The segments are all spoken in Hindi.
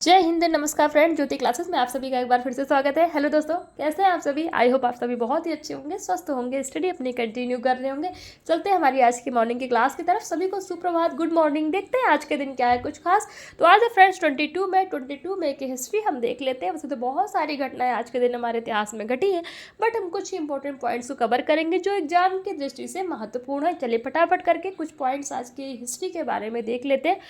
जय हिंद, नमस्कार फ्रेंड। ज्योति क्लासेस में आप सभी का एक बार फिर से स्वागत है। हेलो दोस्तों, कैसे हैं आप सभी? आई होप आप सभी बहुत ही अच्छे होंगे, स्वस्थ होंगे, स्टडी अपनी कंटिन्यू कर रहे होंगे। चलते हैं हमारी आज की मॉर्निंग की क्लास की तरफ। सभी को सुप्रभात, गुड मॉर्निंग। देखते हैं आज के दिन क्या है कुछ खास। तो आज है फ्रेंड्स 22 मई की हिस्ट्री हम देख लेते हैं। वैसे तो बहुत सारी घटनाएं आज के दिन हमारे इतिहास में घटी है, बट हम कुछ इंपॉर्टेंट पॉइंट्स को कवर करेंगे जो एग्जाम की दृष्टि से महत्वपूर्ण है। चलिए फटाफट करके कुछ पॉइंट्स आज की हिस्ट्री के बारे में देख लेते हैं।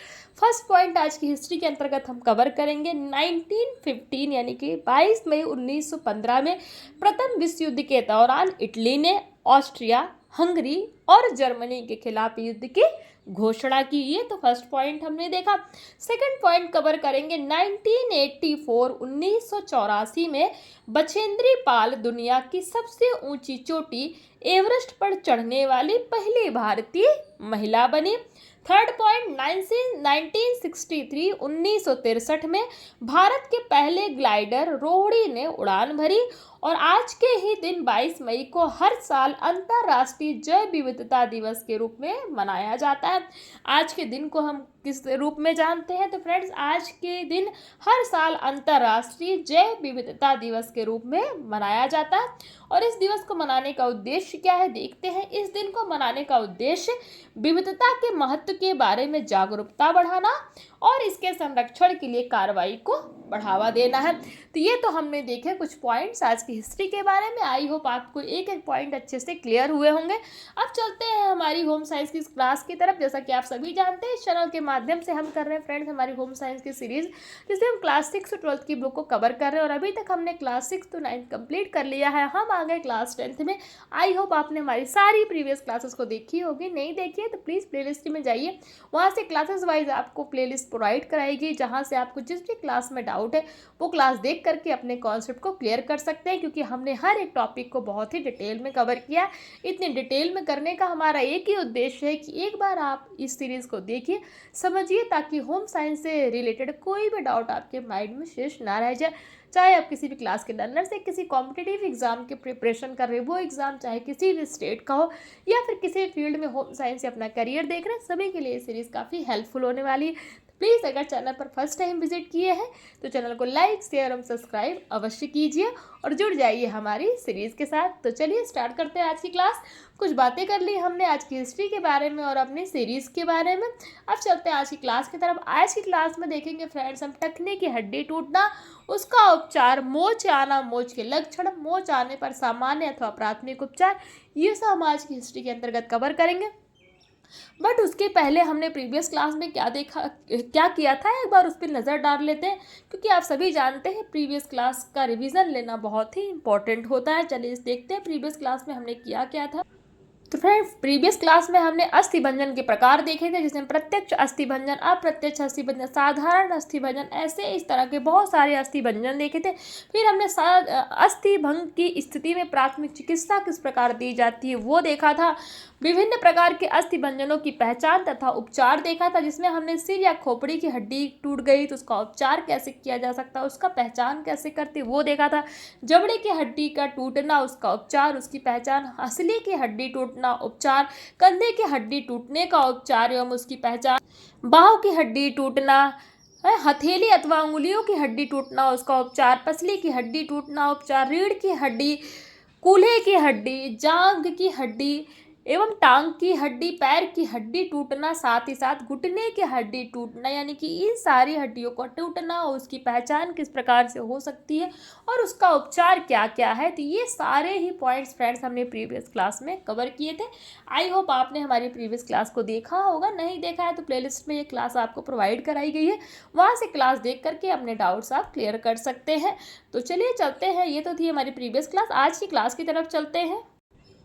फर्स्ट पॉइंट आज की हिस्ट्री के अंतर्गत हम कवर करेंगे 1915 यानी कि 22 मई 1915 में प्रथम विश्व युद्ध के दौरान इटली ने ऑस्ट्रिया, हंगरी और जर्मनी के खिलाफ युद्ध की घोषणा की। ये तो फर्स्ट पॉइंट हमने देखा। सेकंड पॉइंट कवर करेंगे 1984 में बछेंद्री पाल दुनिया की सबसे ऊंची चोटी एवरेस्ट पर चढ़ने वाली पहली भारतीय महिला बनी। थर्ड पॉइंट 1963 में भारत के पहले ग्लाइडर रोहिणी ने उड़ान भरी। और आज के ही दिन 22 मई को हर साल अंतर्राष्ट्रीय जैव विविधता दिवस के रूप में मनाया जाता है। आज के दिन को हम किस रूप में जानते हैं? तो फ्रेंड्स, आज के दिन हर साल अंतर्राष्ट्रीय जैव विविधता दिवस के रूप में मनाया जाता है। और इस दिवस को मनाने का उद्देश्य क्या है, देखते हैं। इस दिन को मनाने का उद्देश्य विविधता के महत्व के बारे में जागरूकता बढ़ाना और इसके संरक्षण के लिए कार्रवाई को बढ़ावा देना है। तो ये तो हमने देखे कुछ पॉइंट्स आज की हिस्ट्री के बारे में। आई होप आपको एक एक पॉइंट अच्छे से क्लियर हुए होंगे। अब चलते हैं हमारी होम साइंस की क्लास की तरफ। जैसा कि आप सभी जानते हैं, इस चैनल के माध्यम से हम कर रहे हैं फ्रेंड्स हमारी होम साइंस की सीरीज, जिसमें हम क्लास 6 से 12 की बुक को कवर कर रहे हैं। और अभी तक हमने क्लास 6 to 9 कंप्लीट कर लिया है। हम आ गए क्लास 10 में। आई होप आपने हमारी सारी प्रीवियस क्लासेस को देखी होगी। नहीं देखी है तो प्लीज़ प्लेलिस्ट में जाइए, वहाँ से क्लासेस वाइज आपको प्लेलिस्ट प्रोवाइड कराएगी, जहाँ से आपको जिस भी क्लास में डाउट है वो क्लास देख करके अपने कॉन्सेप्ट को क्लियर कर सकते हैं। क्योंकि हमने हर एक टॉपिक को बहुत ही डिटेल में कवर किया। इतने डिटेल में करने का हमारा एक ही उद्देश्य है कि एक बार आप इस सीरीज़ को देखिए, समझिए, ताकि होम साइंस से रिलेटेड कोई भी डाउट आपके माइंड में शेष ना रह जाए। चाहे आप किसी भी क्लास के लर्नर से किसी कॉम्पिटिटिव एग्जाम के प्रिपरेशन कर रहे हो, वो एग्जाम चाहे किसी भी स्टेट का हो या फिर किसी फील्ड में होम साइंस से अपना करियर देख रहे हैं, सभी के लिए ये सीरीज़ काफ़ी हेल्पफुल होने वाली है। प्लीज़ अगर चैनल पर फर्स्ट टाइम विजिट किए हैं तो चैनल को लाइक, शेयर और सब्सक्राइब अवश्य कीजिए और जुड़ जाइए हमारी सीरीज़ के साथ। तो चलिए स्टार्ट करते हैं आज की क्लास। कुछ बातें कर ली हमने आज की हिस्ट्री के बारे में और अपनी सीरीज़ के बारे में। अब चलते हैं आज की क्लास की तरफ। आज की क्लास में देखेंगे फ्रेंड्स हम टखने की हड्डी टूटना, उसका उपचार, मोच आना, मोच के लक्षण, मोच आने पर सामान्य अथवा प्राथमिक उपचार, ये सब हम आज की हिस्ट्री के अंतर्गत कवर करेंगे। बट उसके पहले हमने प्रीवियस क्लास में क्या देखा, क्या किया था, एक बार उस पर नज़र डाल लेते हैं। क्योंकि आप सभी जानते हैं प्रीवियस क्लास का रिवीजन लेना बहुत ही इंपॉर्टेंट होता है। चलिए देखते हैं प्रीवियस क्लास में हमने किया क्या था। तो फ्रेंड्स, प्रीवियस क्लास में हमने अस्थि भंजन के प्रकार देखे थे, जिसमें प्रत्यक्ष अस्थि भंजन, अप्रत्यक्ष अस्थि भंजन, साधारण अस्थि भंजन, ऐसे इस तरह के बहुत सारे अस्थि भंजन देखे थे। फिर हमने अस्थि भंग की स्थिति में प्राथमिक चिकित्सा किस प्रकार दी जाती है वो देखा था। विभिन्न प्रकार के अस्थि भंजनों की पहचान तथा उपचार देखा था, जिसमें हमने सिर या खोपड़ी की हड्डी टूट गई तो उसका उपचार कैसे किया जा सकता है, उसका पहचान कैसे करते वो देखा था। जबड़े की हड्डी का टूटना, उसका उपचार, उसकी पहचान, हंसली की हड्डी टूटना, उपचार, कंधे की हड्डी टूटने का उपचार एवं उसकी पहचान, बाहों की हड्डी टूटना, हथेली अथवा उंगलियों की हड्डी टूटना, उसका उपचार, पसली की हड्डी टूटना, उपचार, रीढ़ की हड्डी, कूल्हे की हड्डी, जांघ की हड्डी एवं टांग की हड्डी, पैर की हड्डी टूटना, साथ ही साथ घुटने की हड्डी टूटना, यानी कि इन सारी हड्डियों को टूटना, उसकी पहचान किस प्रकार से हो सकती है और उसका उपचार क्या क्या है। तो ये सारे ही पॉइंट्स फ्रेंड्स हमने प्रीवियस क्लास में कवर किए थे। आई होप आपने हमारी प्रीवियस क्लास को देखा होगा। नहीं देखा है तो प्लेलिस्ट में ये क्लास आपको प्रोवाइड कराई गई है, वहाँ से क्लास देख करके अपने डाउट्स आप क्लियर कर सकते हैं। तो चलिए चलते हैं, ये तो थी हमारी प्रीवियस क्लास। आज की क्लास की तरफ चलते हैं,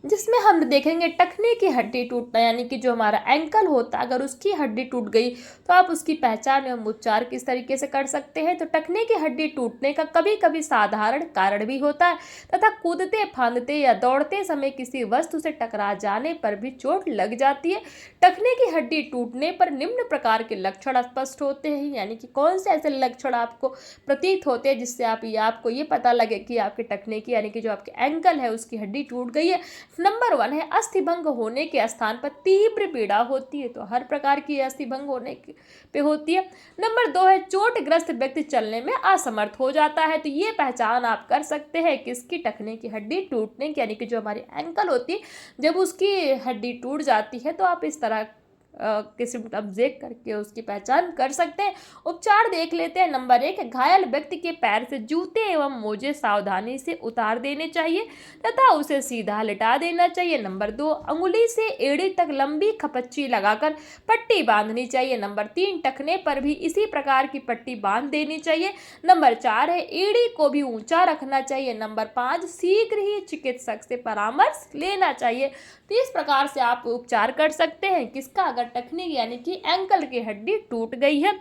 जिसमें हम देखेंगे टखने की हड्डी टूटना, यानी कि जो हमारा एंकल होता है, अगर उसकी हड्डी टूट गई तो आप उसकी पहचान एवं उपचार किस तरीके से कर सकते हैं। तो टखने की हड्डी टूटने का कभी कभी साधारण कारण भी होता है तथा कूदते फांदते या दौड़ते समय किसी वस्तु से टकरा जाने पर भी चोट लग जाती है। टखने की हड्डी टूटने पर निम्न प्रकार के लक्षण स्पष्ट होते हैं, यानी कि कौन से ऐसे लक्षण आपको प्रतीत होते हैं जिससे आपको ये पता लगे कि आपके टखने की, यानी कि जो आपके एंकल है उसकी हड्डी टूट गई है। नंबर 1 है अस्थि भंग होने के स्थान पर तीव्र पीड़ा होती है, तो हर प्रकार की अस्थि भंग होने पे होती है। नंबर 2 है चोटग्रस्त व्यक्ति चलने में असमर्थ हो जाता है, तो ये पहचान आप कर सकते हैं किसकी, टखने की हड्डी टूटने की, यानी कि जो हमारी एंकल होती है जब उसकी हड्डी टूट जाती है तो आप इस तरह के सिम्टम्स देख करके उसकी पहचान कर सकते हैं। उपचार देख लेते हैं। नंबर 1 घायल व्यक्ति के पैर से जूते एवं मोजे सावधानी से उतार देने चाहिए तथा उसे सीधा लिटा देना चाहिए। नंबर 2 अंगुली से एड़ी तक लंबी खपच्ची लगाकर पट्टी बांधनी चाहिए। नंबर 3 टखने पर भी इसी प्रकार की पट्टी बांध देनी चाहिए। नंबर 4 है एड़ी को भी ऊंचा रखना चाहिए। नंबर 5 शीघ्र ही चिकित्सक से परामर्श लेना चाहिए। तो इस प्रकार से आप उपचार कर सकते हैं किसका, अगर टखने यानी कि एंकल की हड्डी टूट गई है।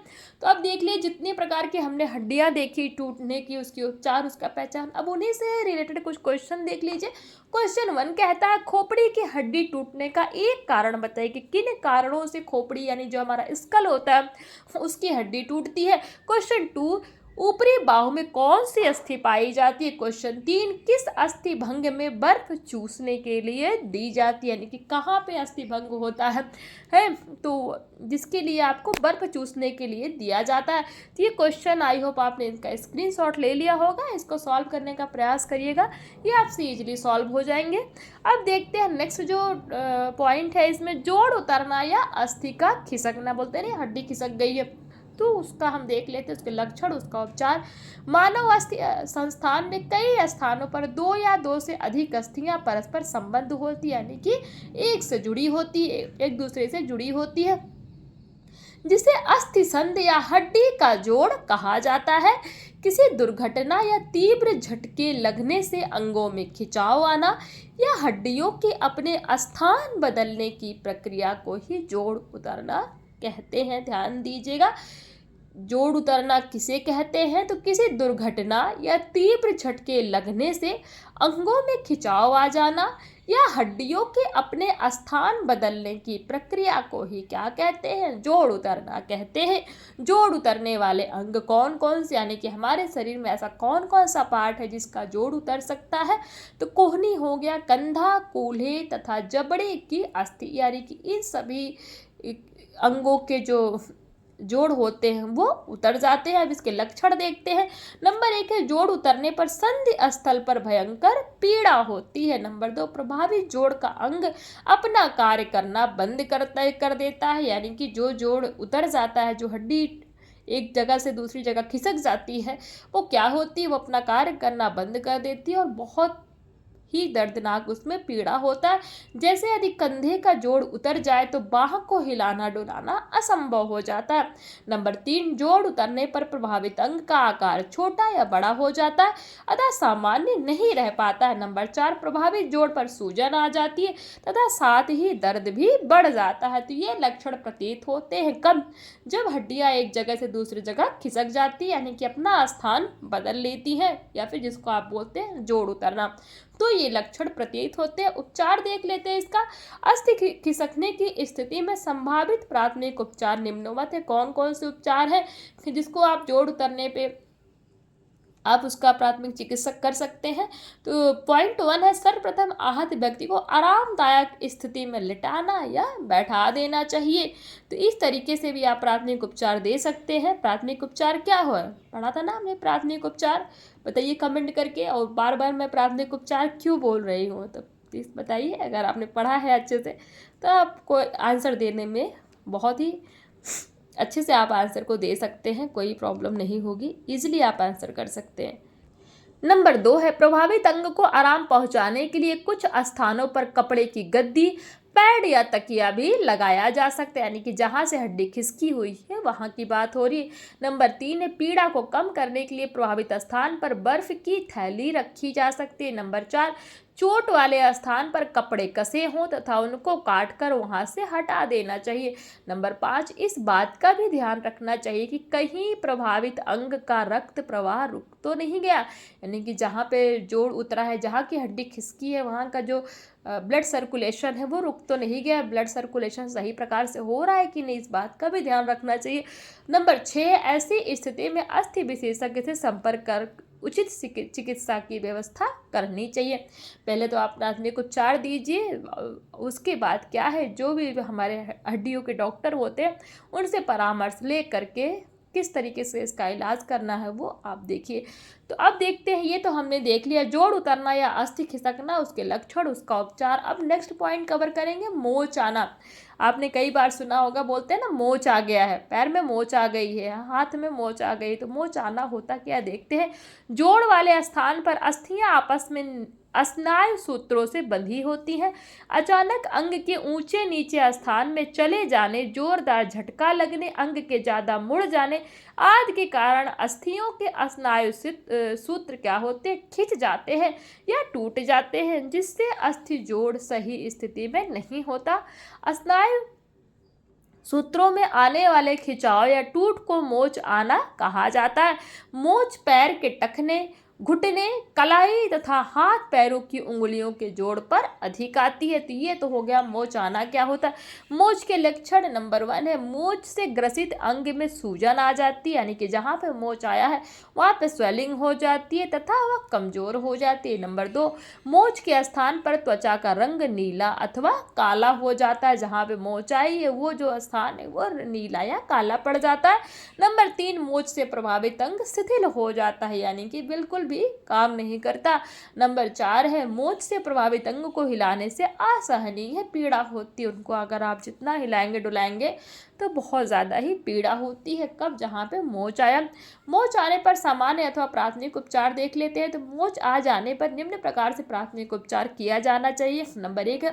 तो अब देख लीजिए जितने प्रकार की हमने हड्डियां देखी टूटने की, उसकी उपचार, उसका पहचान। अब उन्हीं से रिलेटेड कुछ क्वेश्चन देख लीजिए। क्वेश्चन 1 कहता है खोपड़ी की हड्डी टूटने का एक कारण बताइए कि किन कारणों से खोपड़ी यानी जो हमारा स्कल होता है उसकी हड्डी टूटती है। क्वेश्चन 2 ऊपरी बाहु में कौन सी अस्थि पाई जाती है। क्वेश्चन 3 किस अस्थि भंग में बर्फ चूसने के लिए दी जाती है, यानी कि कहाँ पे अस्थि भंग होता है तो जिसके लिए आपको बर्फ चूसने के लिए दिया जाता है। तो ये क्वेश्चन आई होप आपने इसका स्क्रीनशॉट ले लिया होगा, इसको सॉल्व करने का प्रयास करिएगा, ये आपसे इजीली सॉल्व हो जाएंगे। अब देखते हैं नेक्स्ट जो पॉइंट है, इसमें जोड़ उतरना या अस्थि का खिसकना, बोलते हैं ना हड्डी खिसक गई है, तो उसका हम देख लेते हैं, उसके लक्षण, उसका उपचार। मानव अस्थि संस्थान में कई स्थानों पर 2 या 2 से अधिक अस्थियां परस्पर संबंध होती है, यानी कि एक से जुड़ी होती है, एक दूसरे से जुड़ी होती है, जिसे अस्थि संध या हड्डी का जोड़ कहा जाता है। किसी दुर्घटना या तीव्र झटके लगने से अंगों में खिंचाव आना या हड्डियों के अपने स्थान बदलने की प्रक्रिया को ही जोड़ उतरना कहते हैं। ध्यान दीजिएगा, जोड़ उतरना किसे कहते हैं, तो किसी दुर्घटना या तीव्र झटके लगने से अंगों में खिंचाव आ जाना या हड्डियों के अपने स्थान बदलने की प्रक्रिया को ही क्या कहते हैं, जोड़ उतरना कहते हैं। जोड़ उतरने वाले अंग कौन कौन से, यानी कि हमारे शरीर में ऐसा कौन कौन सा पार्ट है जिसका जोड़ उतर सकता है, तो कोहनी हो गया, कंधा, कूल्हे तथा जबड़े की अस्थि, यानी कि इन सभी अंगों के जो जोड़ होते हैं वो उतर जाते हैं। अब इसके लक्षण देखते हैं। नंबर 1 है जोड़ उतरने पर संधि स्थल पर भयंकर पीड़ा होती है। नंबर 2 प्रभावित जोड़ का अंग अपना कार्य करना बंद कर देता है, यानी कि जो जोड़ उतर जाता है, जो हड्डी एक जगह से दूसरी जगह खिसक जाती है, वो क्या होती है, वो अपना कार्य करना बंद कर देती है और बहुत ही दर्दनाक उसमें पीड़ा होता है। जैसे यदि कंधे का जोड़ उतर जाए तो बाह को हिलाना डुलाना असंभव हो जाता है। नंबर 3 जोड़ उतरने पर प्रभावित अंग का आकार छोटा या बड़ा हो जाता है, अतः सामान्य नहीं रह पाता है। नंबर 4 प्रभावित जोड़ पर सूजन आ जाती है तथा साथ ही दर्द भी बढ़ जाता है। तो ये लक्षण प्रतीत होते हैं कब, जब हड्डियां एक जगह से दूसरी जगह खिसक जाती है, यानी कि अपना स्थान बदल लेती हैं, या फिर जिसको आप बोलते हैं जोड़ उतरना, तो ये लक्षण प्रतीत होते हैं। उपचार देख लेते हैं इसका। अस्थि खिसकने की स्थिति में संभावित प्राथमिक उपचार निम्नवत है। कौन कौन से उपचार हैं जिसको आप जोड़ उतरने पे आप उसका प्राथमिक चिकित्सक कर सकते हैं। तो पॉइंट 1 है सर्वप्रथम आहत व्यक्ति को आरामदायक स्थिति में लिटाना या बैठा देना चाहिए। तो इस तरीके से भी आप प्राथमिक उपचार दे सकते हैं। प्राथमिक उपचार क्या हो, पढ़ा था ना हमने प्राथमिक उपचार, बताइए कमेंट करके। और बार बार मैं प्राथमिक उपचार क्यों बोल रही हूँ, तो प्लीज़ बताइए। अगर आपने पढ़ा है अच्छे से तो आपको आंसर देने में बहुत ही अच्छे से आप आंसर को दे सकते हैं, कोई प्रॉब्लम नहीं होगी, इजीली आप आंसर कर सकते हैं। नंबर 2 है प्रभावित अंग को आराम पहुंचाने के लिए कुछ स्थानों पर कपड़े की गद्दी, पैड या तकिया भी लगाया जा सकता है, यानी कि जहां से हड्डी खिसकी हुई है वहां की बात हो रही है। नंबर 3 है पीड़ा को कम करने के लिए प्रभावित स्थान पर बर्फ की थैली रखी जा सकती है। नंबर 4 चोट वाले स्थान पर कपड़े कसे हों तथा उनको काट कर वहां से हटा देना चाहिए। नंबर 5 इस बात का भी ध्यान रखना चाहिए कि कहीं प्रभावित अंग का रक्त प्रवाह रुक तो नहीं गया, यानी कि जहाँ पे जोड़ उतरा है, जहाँ की हड्डी खिसकी है, वहाँ का जो ब्लड सर्कुलेशन है वो रुक तो नहीं गया, ब्लड सर्कुलेशन सही प्रकार से हो रहा है कि नहीं, इस बात का भी ध्यान रखना चाहिए। नंबर 6 ऐसी स्थिति में अस्थि विशेषज्ञ से संपर्क उचित चिकित्सा की व्यवस्था करनी चाहिए। पहले तो आप प्राथमिक उपचार दीजिए, उसके बाद क्या है, जो भी हमारे हड्डियों के डॉक्टर होते हैं उनसे परामर्श ले करके किस तरीके से इसका इलाज करना है वो आप देखिए। तो अब देखते हैं, ये तो हमने देख लिया जोड़ उतरना या अस्थि खिसकना, उसके लक्षण, उसका उपचार। अब नेक्स्ट पॉइंट कवर करेंगे मोच आना। आपने कई बार सुना होगा, बोलते हैं ना मोच आ गया है, पैर में मोच आ गई है, हाथ में मोच आ गई। तो मोच आना होता क्या, देखते हैं। जोड़ वाले स्थान पर अस्थियां आपस में स्नायु सूत्रों से बंधी होती हैं। अचानक अंग के ऊंचे नीचे स्थान में चले जाने, जोरदार झटका लगने, अंग के ज्यादा मुड़ जाने आदि के कारण अस्थियों के स्नायु सूत्र क्या होते, खिंच जाते हैं या टूट जाते हैं, जिससे अस्थि जोड़ सही स्थिति में नहीं होता। स्नायु सूत्रों में आने वाले खिंचाव या टूट को मोच आना कहा जाता है। मोच पैर के टखने, घुटने, कलाई तथा हाथ पैरों की उंगलियों के जोड़ पर अधिक आती है। तो ये तो हो गया मोच आना क्या होता है। मोच के लक्षण नंबर 1 है, मोच से ग्रसित अंग में सूजन आ जाती है, यानी कि जहाँ पे मोच आया है वहाँ पे स्वेलिंग हो जाती है तथा वह कमजोर हो जाती है। नंबर 2, मोच के स्थान पर त्वचा का रंग नीला अथवा काला हो जाता है। जहाँ पे मोच आई है वो जो स्थान है वो नीला या काला पड़ जाता है। नंबर 3, मोच से प्रभावित अंग शिथिल हो जाता है, यानी कि बिल्कुल भी काम नहीं करता। नंबर 4 है, मोच से प्रभावित अंग को हिलाने से असहनीय पीड़ा होती है। उनको अगर आप जितना हिलाएंगे डुलाएंगे तो बहुत ज़्यादा ही पीड़ा होती है। कब, जहाँ पे मोच आया। मोच आने पर सामान्य अथवा प्राथमिक उपचार देख लेते हैं। तो मोच आ जाने पर निम्न प्रकार से प्राथमिक उपचार किया जाना चाहिए। नंबर 1 है,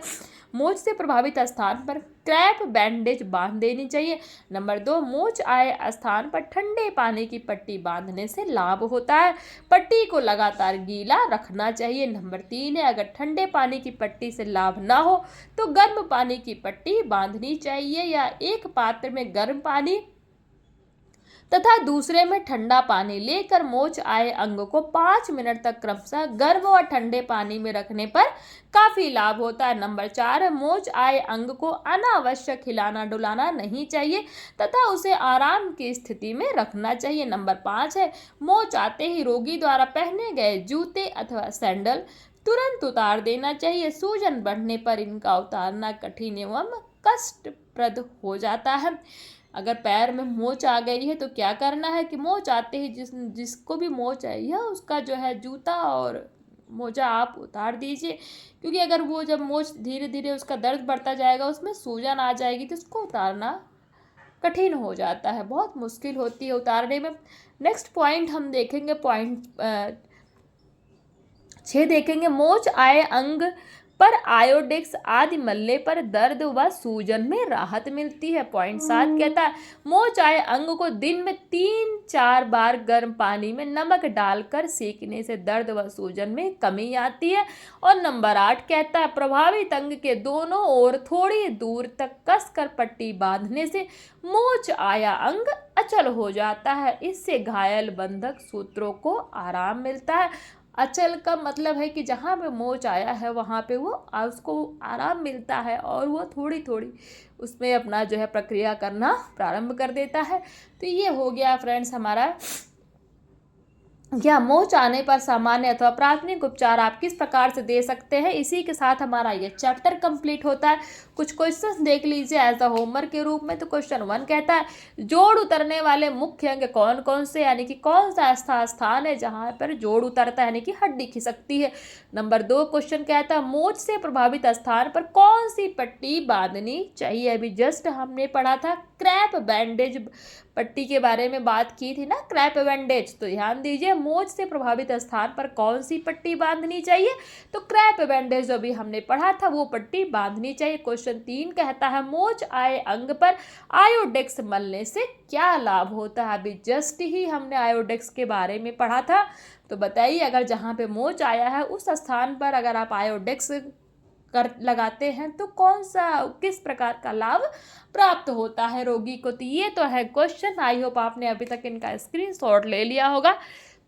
मोच से प्रभावित स्थान पर क्रैप बैंडेज बांध देनी चाहिए। नंबर 2, मोच आए स्थान पर ठंडे पानी की पट्टी बांधने से लाभ होता है। पट्टी को लगातार गीला रखना चाहिए। नंबर 3 है, अगर ठंडे पानी की पट्टी से लाभ ना हो तो गर्म पानी की पट्टी बांधनी चाहिए, या एक पात्र में गर्म पानी तथा दूसरे में ठंडा पानी लेकर मोच आए अंग को 5 मिनट तक क्रमशः गर्म और ठंडे पानी में रखने पर काफी लाभ होता है। नंबर 4 है, मोच आए अंग को अनावश्यक हिलाना डुलाना नहीं चाहिए तथा उसे आराम की स्थिति में रखना चाहिए। नंबर 5 है, मोच आते ही रोगी द्वारा पहने गए जूते अथवा सैंडल तुरंत उतार देना चाहिए। सूजन बढ़ने पर इनका उतारना कठिन एवं कष्टप्रद हो जाता है। अगर पैर में मोच आ गई है तो क्या करना है कि मोच आते ही जिसको भी मोच आई है उसका जो है जूता और मोजा आप उतार दीजिए, क्योंकि अगर वो जब मोच धीरे धीरे उसका दर्द बढ़ता जाएगा, उसमें सूजन आ जाएगी, तो उसको उतारना कठिन हो जाता है, बहुत मुश्किल होती है उतारने में। नेक्स्ट पॉइंट हम देखेंगे, पॉइंट 6 देखेंगे, मोच आए अंग पर आयोडेक्स आदि मलने पर दर्द व सूजन में राहत मिलती है। पॉइंट 7 कहता है, मोच आए अंग को दिन में 3-4 बार गर्म पानी में नमक डालकर सेकने से दर्द व सूजन में कमी आती है। और नंबर 8 कहता है, प्रभावित अंग के दोनों ओर थोड़ी दूर तक कसकर पट्टी बांधने से मोच आया अंग अचल हो जाता है। इससे घायल बंधक सूत्रों को आराम मिलता है। अचल का मतलब है कि जहाँ पे मोच आया है वहाँ पे वो उसको आराम मिलता है और वो थोड़ी थोड़ी उसमें अपना जो है प्रक्रिया करना प्रारंभ कर देता है। तो ये हो गया फ्रेंड्स हमारा या मोच आने पर सामान्य अथवा प्राथमिक उपचार आप किस प्रकार से दे सकते हैं। इसी के साथ हमारा ये चैप्टर कंप्लीट होता है। कुछ क्वेश्चंस देख लीजिए एज अ होमवर्क के रूप में। तो क्वेश्चन 1 कहता है, जोड़ उतरने वाले मुख्य अंग कौन कौन से, यानी कि कौन सा ऐसा स्थान है जहाँ पर जोड़ उतरता है, यानी कि हड्डी खिसकती है। नंबर 2 क्वेश्चन कहता है, मोच से प्रभावित स्थान पर कौन सी पट्टी बांधनी चाहिए। अभी जस्ट हमने पढ़ा था क्रैप बैंडेज पट्टी के बारे में बात की थी ना, क्रैप बैंडेज। तो ध्यान दीजिए, मोच से प्रभावित स्थान पर कौन सी पट्टी बांधनी चाहिए, तो क्रैप बैंडेज जो भी हमने पढ़ा था वो पट्टी बांधनी चाहिए। क्वेश्चन 3 कहता है, मोच आए अंग पर आयोडेक्स मलने से क्या लाभ होता है। अभी जस्ट ही हमने आयोडेक्स के बारे में पढ़ा था। तो बताइए, अगर जहाँ पे मोच आया है उस स्थान पर अगर आप आयोडेक्स कर लगाते हैं तो कौन सा किस प्रकार का लाभ प्राप्त होता है रोगी को। तो ये तो है क्वेश्चन। आई होप आपने अभी तक इनका स्क्रीनशॉट ले लिया होगा।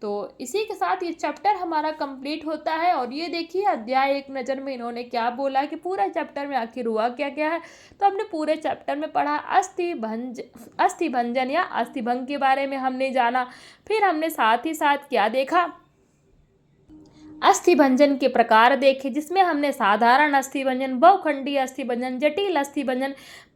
तो इसी के साथ ये चैप्टर हमारा कंप्लीट होता है। और ये देखिए अध्याय 1 नज़र में इन्होंने क्या बोला कि पूरा चैप्टर में आखिर हुआ क्या क्या है। तो हमने पूरे चैप्टर में पढ़ा अस्थि भंजन या अस्थिभंग के बारे में हमने जाना। फिर हमने साथ ही साथ क्या देखा, अस्थिभंजन के प्रकार देखे, जिसमें हमने साधारण अस्थिभंजन, बहुखंडीय अस्थिभंजन, जटिल अस्थिभंजन,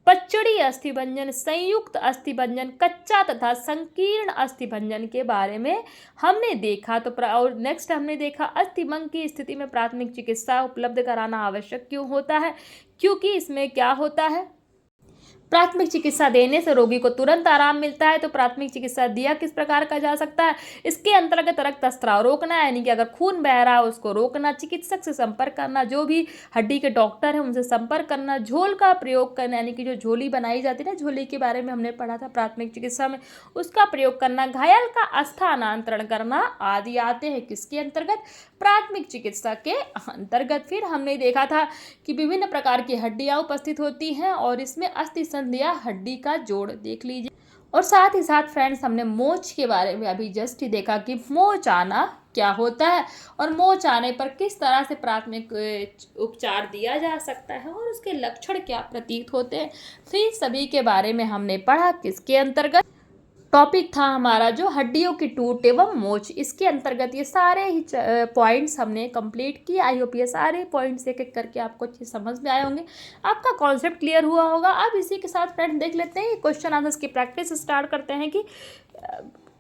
पच्चड़ी अस्थिभंजन, संयुक्त अस्थिभंजन, कच्चा तथा संकीर्ण अस्थिभंजन के बारे में हमने देखा। तो और नेक्स्ट हमने देखा अस्थिभंग की स्थिति में प्राथमिक चिकित्सा उपलब्ध कराना आवश्यक क्यों होता है, क्योंकि इसमें क्या होता है, प्राथमिक चिकित्सा देने से रोगी को तुरंत आराम मिलता है। तो प्राथमिक चिकित्सा दिया किस प्रकार का जा सकता है, इसके अंतर्गत रक्तस्राव रोकना, यानी कि अगर खून बह रहा है उसको रोकना, चिकित्सक से संपर्क करना, जो भी हड्डी के डॉक्टर हैं उनसे संपर्क करना, झोल का प्रयोग करना, यानी कि जो झोली बनाई जाती है ना, झोली के बारे में हमने पढ़ा था प्राथमिक चिकित्सा में, उसका प्रयोग करना, घायल का स्थानांतरण करना आदि आते हैं किसके अंतर्गत, प्राथमिक चिकित्सा के अंतर्गत। फिर हमने देखा था कि विभिन्न प्रकार की हड्डियां उपस्थित होती हैं और इसमें अस्थि संधिया हड्डी का जोड़ देख लीजिए। और साथ ही साथ फ्रेंड्स हमने मोच के बारे में अभी जस्ट ही देखा कि मोच आना क्या होता है और मोच आने पर किस तरह से प्राथमिक उपचार दिया जा सकता है और उसके लक्षण क्या प्रतीत होते हैं। तो ये सभी के बारे में हमने पढ़ा किसके अंतर्गत, टॉपिक था हमारा जो हड्डियों की टूट एवं मोच, इसके अंतर्गत ये सारे ही पॉइंट्स हमने कंप्लीट किए। आई होप ये सारे पॉइंट्स एक एक करके आपको अच्छे समझ में आए होंगे, आपका कॉन्सेप्ट क्लियर हुआ होगा। अब इसी के साथ फ्रेंड्स देख लेते हैं क्वेश्चन आंसर्स की प्रैक्टिस स्टार्ट करते हैं कि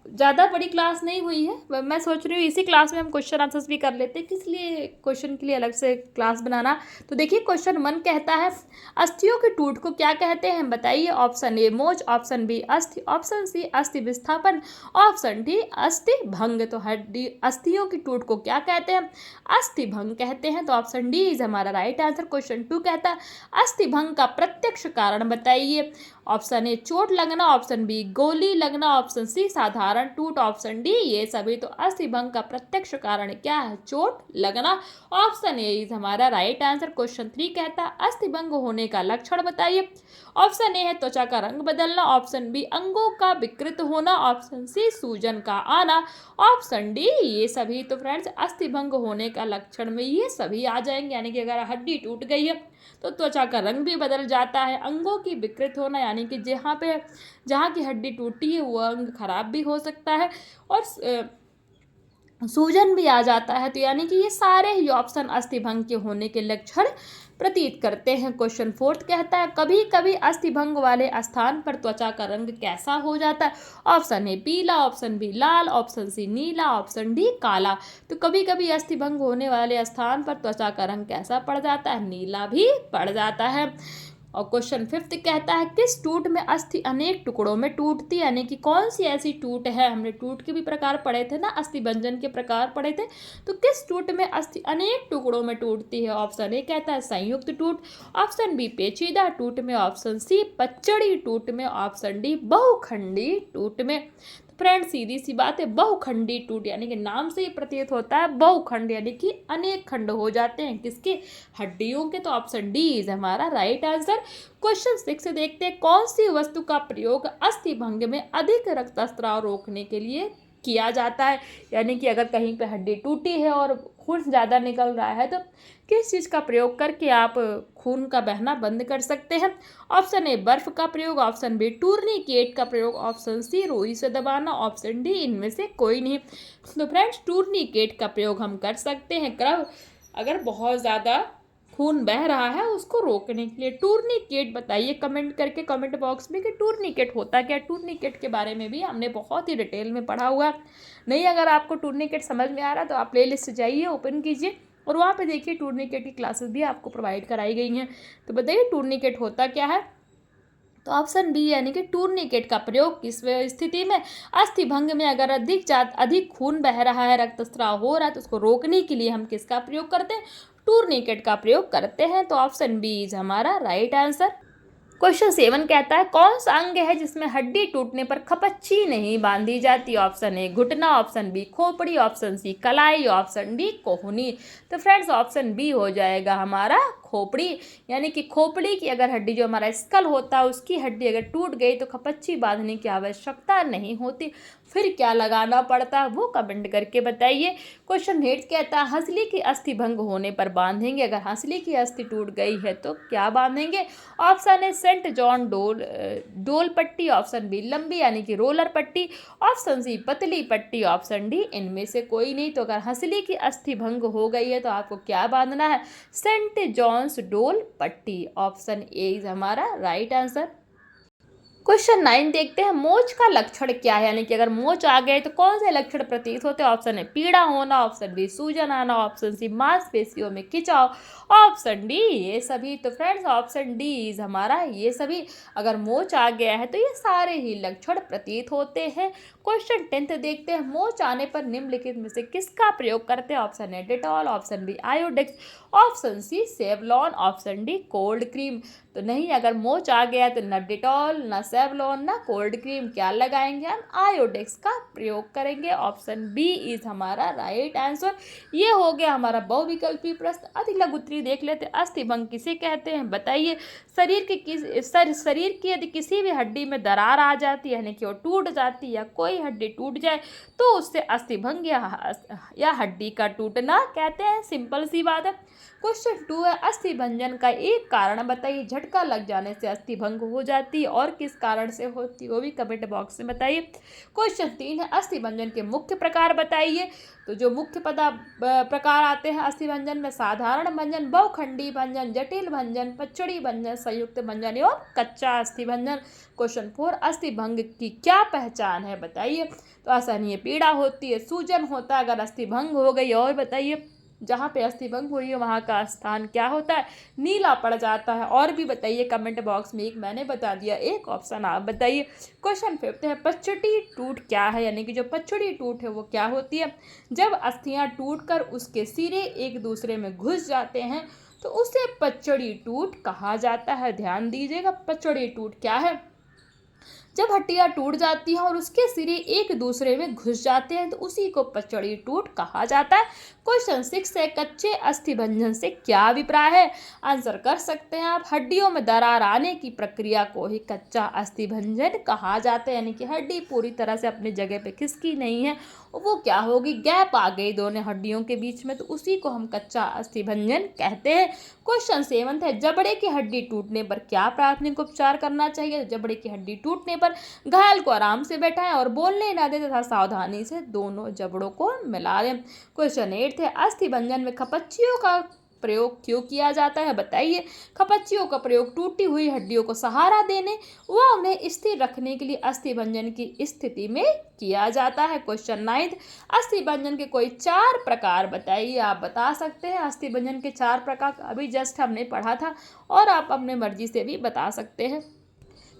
ज़्यादा बड़ी क्लास नहीं हुई है, मैं सोच रही हूँ इसी क्लास में हम क्वेश्चन आंसर्स भी कर लेते हैं, किस लिए क्वेश्चन के लिए अलग से क्लास बनाना। तो देखिए क्वेश्चन 1 कहता है अस्थियों की टूट को क्या कहते हैं, बताइए। ऑप्शन ए मोच, ऑप्शन बी अस्थि, ऑप्शन सी अस्थि विस्थापन, ऑप्शन डी अस्थि भंग। तो हड्डी अस्थियों की टूट को क्या कहते हैं, अस्थि भंग कहते हैं। तो ऑप्शन डी इज हमारा राइट आंसर। क्वेश्चन 2 कहता है अस्थि भंग का प्रत्यक्ष कारण बताइए। ऑप्शन ए चोट लगना, ऑप्शन बी गोली लगना, ऑप्शन सी साधारण टूट, ऑप्शन डी ये सभी। तो अस्थि भंग का प्रत्यक्ष कारण क्या है, चोट लगना। ऑप्शन ए इज हमारा राइट आंसर। क्वेश्चन 3 कहता है अस्थि भंग होने का लक्षण बताइए। ऑप्शन ए है त्वचा का रंग बदलना, ऑप्शन बी अंगों का विकृत होना, ऑप्शन सी सूजन का आना, ऑप्शन डी ये सभी। तो फ्रेंड्स अस्थि भंग होने का लक्षण में ये सभी आ जाएंगे, यानी कि अगर हड्डी टूट गई है तो त्वचा का रंग भी बदल जाता है, अंगों की विकृत होना यानी कि जहाँ की हड्डी टूटी है वो अंग खराब भी हो सकता है, और सूजन भी आ जाता है। तो यानी कि ये सारे ही ऑप्शन अस्थि भंग के होने के लक्षण प्रतीत करते हैं। क्वेश्चन 4 कहता है कभी कभी अस्थि भंग वाले स्थान पर त्वचा का रंग कैसा हो जाता है। ऑप्शन ए पीला, ऑप्शन बी लाल, ऑप्शन सी नीला, ऑप्शन डी काला। तो कभी कभी अस्थि भंग होने वाले स्थान पर त्वचा का रंग कैसा पड़ जाता है, नीला भी पड़ जाता है। और क्वेश्चन 5 कहता है किस टूट में अस्थि अनेक टुकड़ों में टूटती, यानी कि कौन सी ऐसी टूट है, हमने टूट के भी प्रकार पढ़े थे ना, अस्थि भंजन के प्रकार पढ़े थे, तो किस टूट में अस्थि अनेक टुकड़ों में टूटती है। ऑप्शन ए कहता है संयुक्त टूट, ऑप्शन बी पेचीदा टूट में, ऑप्शन सी पच्चड़ी टूट में, ऑप्शन डी बहुखंडी टूट में। फ्रेंड सीधी सी बात है, बहुखंडी टूट यानी कि नाम से ही प्रतीत होता है बहुखंड, यानी कि अनेक खंड हो जाते हैं किसके, हड्डियों के। तो ऑप्शन डी इज हमारा राइट आंसर। क्वेश्चन 6 से देखते हैं कौन सी वस्तु का प्रयोग अस्थि भंग में अधिक रक्तस्राव रोकने के लिए किया जाता है, यानी कि अगर कहीं पे हड्डी टूटी है और खून ज़्यादा निकल रहा है तो किस चीज़ का प्रयोग करके आप खून का बहना बंद कर सकते हैं। ऑप्शन ए बर्फ का प्रयोग, ऑप्शन बी टूर्निकेट का प्रयोग, ऑप्शन सी रुई से दबाना, ऑप्शन डी इनमें से कोई नहीं। तो फ्रेंड्स टूर्निकेट का प्रयोग हम कर सकते हैं कब, अगर बहुत ज़्यादा खून बह रहा है उसको रोकने के लिए। टूर्निकेट बताइए कमेंट करके कमेंट बॉक्स में कि टूर्निकेट होता क्या। टूर्निकेट के बारे में भी हमने बहुत ही डिटेल में पढ़ा हुआ है। नहीं अगर आपको टूर्निकेट समझ में आ रहा है तो आप प्लेलिस्ट जाइए, ओपन कीजिए और वहाँ पे देखिए टूर्निकेट की क्लासेस भी आपको प्रोवाइड कराई गई हैं। तो बताइए टूर्निकेट होता क्या है। तो ऑप्शन बी यानी कि टूर्निकेट का प्रयोग किस स्थिति में, अस्थि भंग में अगर अधिक खून बह रहा है, रक्तस्राव हो रहा है तो उसको रोकने के लिए हम किसका प्रयोग करते हैं, टूर्निकेट का प्रयोग करते हैं। तो ऑप्शन बी इज हमारा राइट आंसर। क्वेश्चन 7 कहता है कौन सा अंग है जिसमें हड्डी टूटने पर खपच्ची नहीं बांधी जाती। ऑप्शन ए घुटना, ऑप्शन बी खोपड़ी, ऑप्शन सी कलाई, ऑप्शन डी कोहनी। तो फ्रेंड्स ऑप्शन बी हो जाएगा हमारा खोपड़ी, यानी कि खोपड़ी की अगर हड्डी जो हमारा स्कल होता है उसकी हड्डी अगर टूट गई तो खपच्ची बांधने की आवश्यकता नहीं होती। फिर क्या लगाना पड़ता है वो कमेंट करके बताइए। क्वेश्चन 8 कहता है हंसली की अस्थि भंग होने पर बांधेंगे, अगर हंसली की अस्थि टूट गई है तो क्या बांधेंगे। ऑप्शन ए सेंट जॉन डोल पट्टी, ऑप्शन बी लंबी यानी कि रोलर पट्टी, ऑप्शन सी पतली पट्टी, ऑप्शन डी इनमें से कोई नहीं। तो अगर हंसली की अस्थि भंग हो गई है तो आपको क्या बांधना है, सेंट जॉन्स डोल पट्टी, ऑप्शन ए इज हमारा राइट आंसर। क्वेश्चन 9 देखते हैं मोच का लक्षण क्या है, यानी कि अगर मोच आ गए तो कौन से लक्षण प्रतीत होते हैं। ऑप्शन ए पीड़ा होना, ऑप्शन बी सूजन आना, ऑप्शन सी मांसपेशियों में खिंचाव, ऑप्शन डी ये सभी। तो फ्रेंड्स ऑप्शन डी इज हमारा ये सभी। अगर मोच आ गया है तो ये सारे ही लक्षण प्रतीत होते हैं। क्वेश्चन 10 देखते हैं मोच आने पर निम्नलिखित में से किसका प्रयोग करते हैं। Option A Dettol, option B Iodex, option C Savlon, option D cold cream. तो नहीं, अगर मोच आ गया तो न डिटॉल न सेवलॉन न कोल्ड क्रीम, क्या लगाएंगे हम, आयोडेक्स का प्रयोग करेंगे। ऑप्शन बी इज हमारा राइट आंसर। ये हो गया हमारा बहुविकल्पी प्रश्न। अति लघु उत्तरीय देख लेते हैं। अस्थिभंग किसे कहते हैं बताइए। शरीर की यदि किसी भी हड्डी में दरार आ जाती है यानी कि वो टूट जाती है या कोई हड्डी टूट जाए तो उससे अस्थिभंग या हड्डी का टूटना कहते हैं। सिंपल सी बात है। क्वेश्चन 2 है अस्थि भंजन का एक कारण बताइए। झटका लग जाने से अस्थि भंग हो जाती है और किस कारण से होती है वो भी कमेंट बॉक्स में बताइए। क्वेश्चन 3 है अस्थि भंजन के मुख्य प्रकार बताइए। तो जो मुख्य प्रकार आते हैं अस्थि भंजन में, साधारण भंजन, बहुखंडी भंजन, जटिल भंजन, पचड़ी भंजन, संयुक्त भंजन एवं कच्चा अस्थि भंजन। क्वेश्चन 4 अस्थि भंग की क्या पहचान है बताइए। तो असहनीय पीड़ा होती है, सूजन होता है अगर अस्थि भंग हो गई, और बताइए जहाँ पे अस्थि भंग हुई है वहाँ का स्थान क्या होता है, नीला पड़ जाता है। और भी बताइए कमेंट बॉक्स में, एक मैंने बता दिया, एक ऑप्शन आप बताइए। क्वेश्चन 5 है पचड़ी टूट क्या है, यानी कि जो पचड़ी टूट है वो क्या होती है। जब अस्थियाँ टूटकर उसके सिरे एक दूसरे में घुस जाते हैं तो उसे पचड़ी टूट कहा जाता है। ध्यान दीजिएगा पचड़ी टूट क्या है। जब हड्डियां टूट जाती हैं और उसके सिरे एक दूसरे में घुस जाते हैं तो उसी को पचड़ी टूट कहा जाता है। क्वेश्चन 6 है कच्चे अस्थि भंजन से क्या अभिप्राय है। आंसर कर सकते हैं आप। हड्डियों में दरार आने की प्रक्रिया को ही कच्चा अस्थि भंजन कहा जाता है, यानी कि हड्डी पूरी तरह से अपनी जगह पे खिसकी नहीं है, वो क्या होगी, गैप आ गई दोनों हड्डियों के बीच में, तो उसी को हम कच्चा अस्थि भंजन कहते हैं। क्वेश्चन 7 है जबड़े की हड्डी टूटने पर क्या प्राथमिक उपचार करना चाहिए। जबड़े की हड्डी टूटने पर घायल को आराम से बैठाएं और बोलने न दें तथा सावधानी से दोनों जबड़ों को मिला दें। क्वेश्चन 8 है अस्थि भंजन में खपच्चियों का प्रयोग क्यों किया जाता है बताइए। खपच्चियों का प्रयोग टूटी हुई हड्डियों को सहारा देने व उन्हें स्थिर रखने के लिए अस्थि भंजन की स्थिति में किया जाता है। क्वेश्चन 9 अस्थि भंजन के कोई 4 प्रकार बताइए। आप बता सकते हैं अस्थि भंजन के 4 प्रकार, अभी जस्ट हमने पढ़ा था, और आप अपने मर्जी से भी बता सकते हैं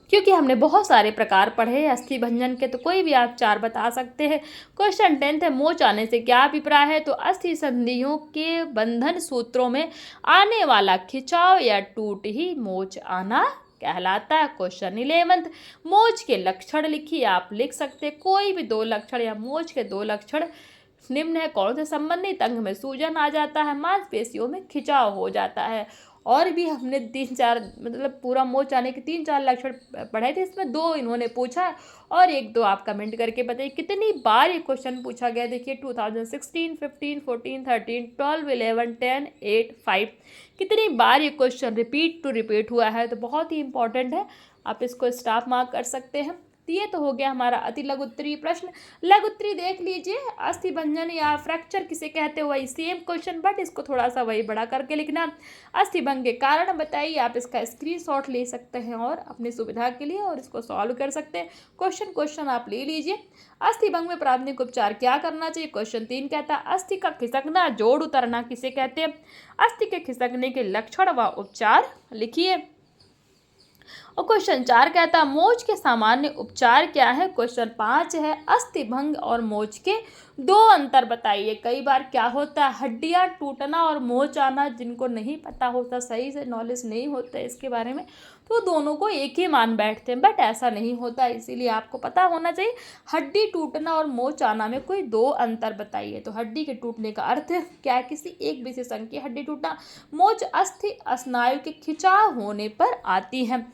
क्योंकि हमने बहुत सारे प्रकार पढ़े अस्थि भंजन के, तो कोई भी आप 4 बता सकते हैं। क्वेश्चन 10 है मोच आने से क्या अभिप्राय है। तो अस्थि संधियों के बंधन सूत्रों में आने वाला खिंचाव या टूट ही मोच आना कहलाता है। क्वेश्चन 11 मोच के लक्षण लिखिए। आप लिख सकते हैं कोई भी 2 लक्षण या मोच के 2 लक्षण निम्न है। कौन से संबंधित अंग में सूजन आ जाता है, मांसपेशियों में खिंचाव हो जाता है। और भी हमने 3-4 मतलब पूरा मोच आने के 3-4 लक्षण पढ़े थे, इसमें 2 इन्होंने पूछा और 1-2 आप कमेंट करके बताइए कितनी बार ये क्वेश्चन पूछा गया। देखिए 2016, 15, 14, 13, 12, 11, 10, 8, 5 कितनी बार ये क्वेश्चन रिपीट हुआ है, तो बहुत ही इंपॉर्टेंट है। आप इसको स्टाफ मार्क कर सकते हैं। तो ये तो हो गया हमारा अति लघु उत्तरीय प्रश्न। लघु उत्तरीय देख लीजिए अस्थि भंजन या फ्रैक्चर किसे कहते हैं, वही सेम क्वेश्चन बट इसको थोड़ा सा वही बड़ा करके लिखना। अस्थि भंग के कारण बताइए। आप इसका स्क्रीनशॉट ले सकते हैं और अपनी सुविधा के लिए और इसको सॉल्व कर सकते हैं। क्वेश्चन आप ले लीजिए। अस्थि भंग में प्राथमिक उपचार क्या करना चाहिए। क्वेश्चन 3 कहता है अस्थि का खिसकना, जोड़ उतरना किसे कहते हैं। अस्थि के खिसकने के लक्षण व उपचार लिखिए। और क्वेश्चन 4 कहता है मोच के सामान्य उपचार क्या है। क्वेश्चन 5 है अस्थि भंग और मोच के 2 अंतर बताइए। कई बार क्या होता है हड्डियां टूटना और मोच आना, जिनको नहीं पता होता, सही से नॉलेज नहीं होता है इसके बारे में, तो दोनों को एक ही मान बैठते हैं, बट ऐसा नहीं होता, इसीलिए आपको पता होना चाहिए। हड्डी टूटना और मोच आना में कोई 2 अंतर बताइए। तो हड्डी के टूटने का अर्थ क्या है, किसी एक विशेष अंग की हड्डी टूटना। मोच अस्थि स्नायु के खिंचाव होने पर आती है।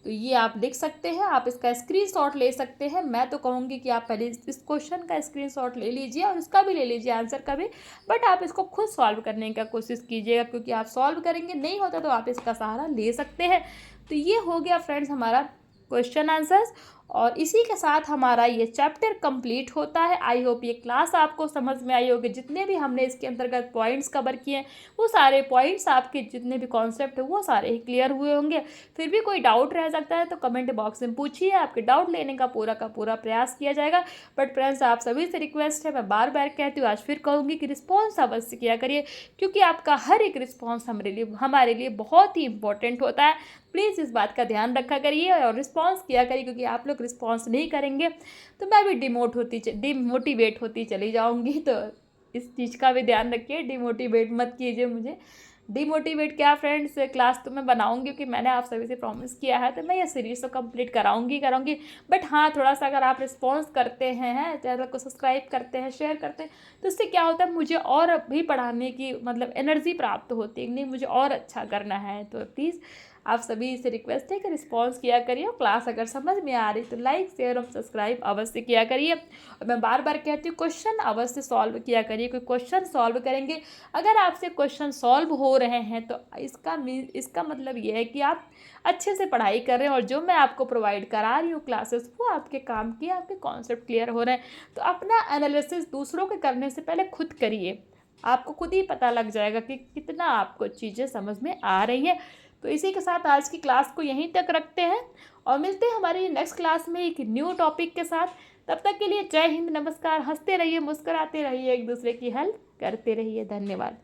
तो ये आप लिख सकते हैं, आप इसका स्क्रीनशॉट ले सकते हैं। मैं तो कहूँगी कि आप पहले इस क्वेश्चन का स्क्रीनशॉट ले लीजिए और इसका भी ले लीजिए, आंसर का भी, बट आप इसको खुद सॉल्व करने का कोशिश कीजिएगा, क्योंकि आप सॉल्व करेंगे नहीं होता तो आप इसका सहारा ले सकते हैं। तो ये हो गया फ्रेंड्स हमारा क्वेश्चन आंसर्स, और इसी के साथ हमारा ये चैप्टर कंप्लीट होता है। आई होप ये क्लास आपको समझ में आई होगी। जितने भी हमने इसके अंतर्गत पॉइंट्स कवर किए हैं, वो सारे पॉइंट्स आपके जितने भी कॉन्सेप्ट है वो सारे ही क्लियर हुए होंगे। फिर भी कोई डाउट रह सकता है तो कमेंट बॉक्स में पूछिए, आपके डाउट लेने का पूरा प्रयास किया जाएगा। बट फ्रेंड्स, आप सभी से रिक्वेस्ट है, मैं बार बार कहती हूँ, आज फिर कहूँगी कि रिस्पॉन्स अवश्य किया करिए, क्योंकि आपका हर एक रिस्पॉन्स हमारे लिए बहुत ही इंपॉर्टेंट होता है। प्लीज़ इस बात का ध्यान रखा करिए और रिस्पॉन्स किया करिए, क्योंकि आप लोग रिस्पॉन्स नहीं करेंगे तो मैं भी डिमोटिवेट होती चली जाऊंगी। तो इस चीज़ का भी ध्यान रखिए, डिमोटिवेट मत कीजिए मुझे। डिमोटिवेट क्या फ्रेंड्स, क्लास तो मैं बनाऊंगी, क्योंकि मैंने आप सभी से प्रॉमिस किया है, तो मैं ये सीरीज़ तो कंप्लीट कराऊंगी। बट हाँ, थोड़ा सा अगर आप रिस्पॉन्स करते हैं, चैनल को सब्सक्राइब करते हैं, शेयर करते हैं, तो इससे क्या होता है, मुझे और भी पढ़ाने की मतलब एनर्जी प्राप्त होती है, नहीं मुझे और अच्छा करना है। तो प्लीज़ आप सभी से रिक्वेस्ट है कि रिस्पॉन्स किया करिए, और क्लास अगर समझ में आ रही तो लाइक शेयर और सब्सक्राइब अवश्य किया करिए। और मैं बार बार कहती हूँ, क्वेश्चन अवश्य सॉल्व किया करिए, कोई क्वेश्चन सॉल्व करेंगे। अगर आपसे क्वेश्चन सॉल्व हो रहे हैं तो इसका मतलब ये है कि आप अच्छे से पढ़ाई कर रहे हैं, और जो मैं आपको प्रोवाइड करा रही हूँ क्लासेस, वो आपके काम की, आपके कॉन्सेप्ट क्लियर हो रहे हैं। तो अपना एनालिसिस दूसरों के करने से पहले खुद करिए, आपको खुद ही पता लग जाएगा कि कितना आपको चीज़ें समझ में आ रही हैं। तो इसी के साथ आज की क्लास को यहीं तक रखते हैं, और मिलते हैं हमारी नेक्स्ट क्लास में एक न्यू टॉपिक के साथ। तब तक के लिए जय हिंद, नमस्कार। हंसते रहिए, मुस्कुराते रहिए, एक दूसरे की हेल्प करते रहिए। धन्यवाद।